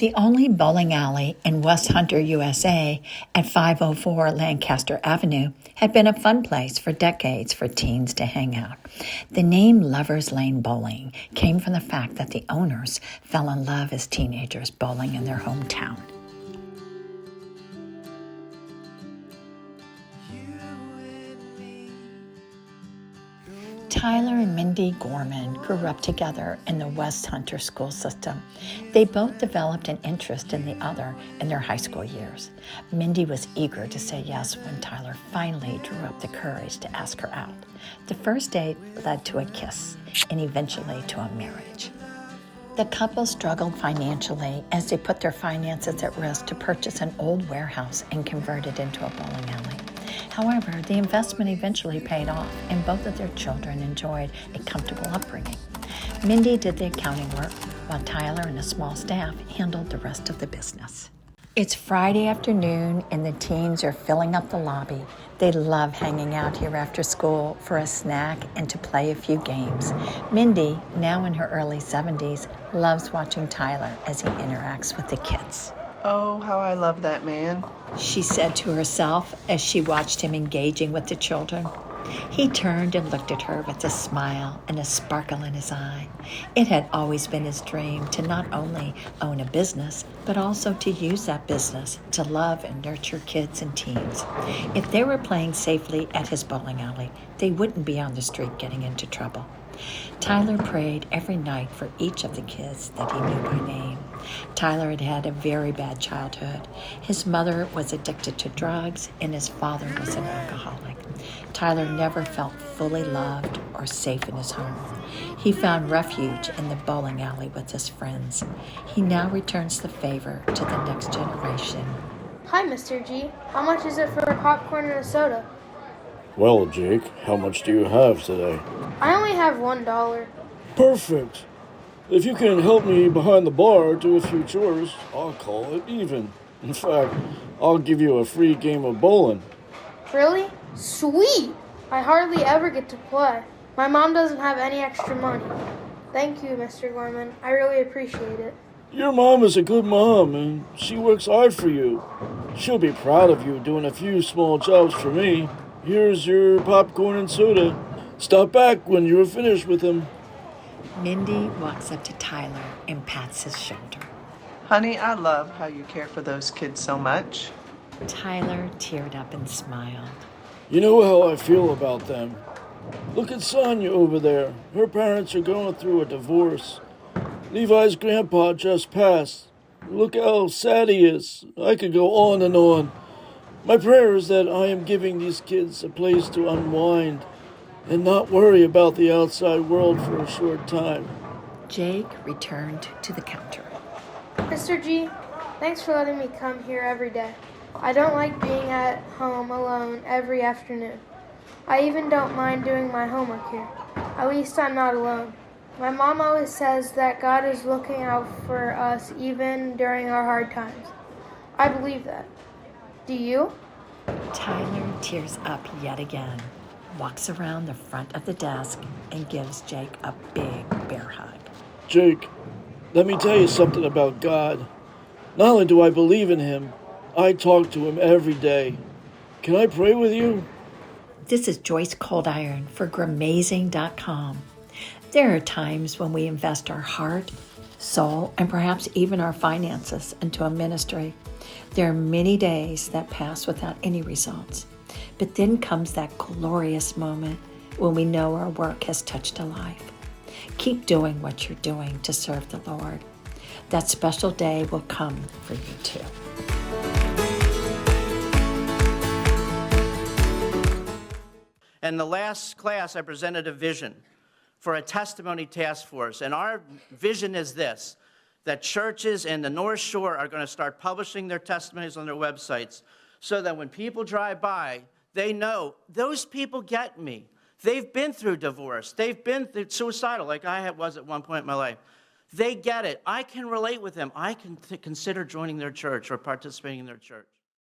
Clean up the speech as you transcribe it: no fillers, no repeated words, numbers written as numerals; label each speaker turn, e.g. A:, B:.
A: The only bowling alley in West Hunter, USA, at 504 Lancaster Avenue, had been a fun place for decades for teens to hang out. The name Lover's Lane Bowling came from the fact that the owners fell in love as teenagers bowling in their hometown. Tyler and Mindy Gorman grew up together in the West Hunter school system. They both developed an interest in the other in their high school years. Mindy was eager to say yes when Tyler finally drew up the courage to ask her out. The first date led to a kiss and eventually to a marriage. The couple struggled financially as they put their finances at risk to purchase an old warehouse and convert it into a bowling alley. However, the investment eventually paid off, and both of their children enjoyed a comfortable upbringing. Mindy did the accounting work, while Tyler and a small staff handled the rest of the business. It's Friday afternoon, and the teens are filling up the lobby. They love hanging out here after school for a snack and to play a few games. Mindy, now in her early 70s, loves watching Tyler as he interacts with the kids.
B: Oh, how I love that man,
A: she said to herself as she watched him engaging with the children. He turned and looked at her with a smile and a sparkle in his eye. It had always been his dream to not only own a business, but also to use that business to love and nurture kids and teens. If they were playing safely at his bowling alley, they wouldn't be on the street getting into trouble. Tyler prayed every night for each of the kids that he knew by name. Tyler had had a very bad childhood. His mother was addicted to drugs, and his father was an alcoholic. Tyler never felt fully loved or safe in his home. He found refuge in the bowling alley with his friends. He now returns the favor to the next generation.
C: Hi, Mr. G. How much is it for a popcorn and a soda?
D: Well, Jake, how much do you have today?
C: I only have $1.
D: Perfect. If you can help me behind the bar do a few chores, I'll call it even. In fact, I'll give you a free game of bowling.
C: Really? Sweet! I hardly ever get to play. My mom doesn't have any extra money. Thank you, Mr. Gorman. I really appreciate it.
D: Your mom is a good mom, and she works hard for you. She'll be proud of you doing a few small jobs for me. Here's your popcorn and soda. Stop back when you're finished with them.
A: Mindy walks up to Tyler and pats his shoulder.
B: Honey, I love how you care for those kids so much.
A: Tyler teared up and smiled.
D: You know how I feel about them. Look at Sonia over there. Her parents are going through a divorce. Levi's grandpa just passed. Look how sad he is. I could go on and on. My prayer is that I am giving these kids a place to unwind and not worry about the outside world for a short time.
A: Jake returned to the counter.
C: Mr. G, thanks for letting me come here every day. I don't like being at home alone every afternoon. I even don't mind doing my homework here. At least I'm not alone. My mom always says that God is looking out for us even during our hard times. I believe that. Do you?
A: Tyler tears up yet again, walks around the front of the desk, and gives Jake a big bear hug.
D: Jake, let me tell you something about God. Not only do I believe in him, I talk to him every day. Can I pray with you?
A: This is Joyce Coldiron for Gramazin.com. There are times when we invest our heart, soul, and perhaps even our finances into a ministry. There are many days that pass without any results. But then comes that glorious moment when we know our work has touched a life. Keep doing what you're doing to serve the Lord. That special day will come for you too.
E: In the last class, I presented a vision for a testimony task force. And our vision is this, that churches in the North Shore are going to start publishing their testimonies on their websites so that when people drive by, they know those people get me. They've been through divorce. They've been through suicidal like I was at one point in my life. They get it. I can relate with them. I can consider joining their church or participating in their church.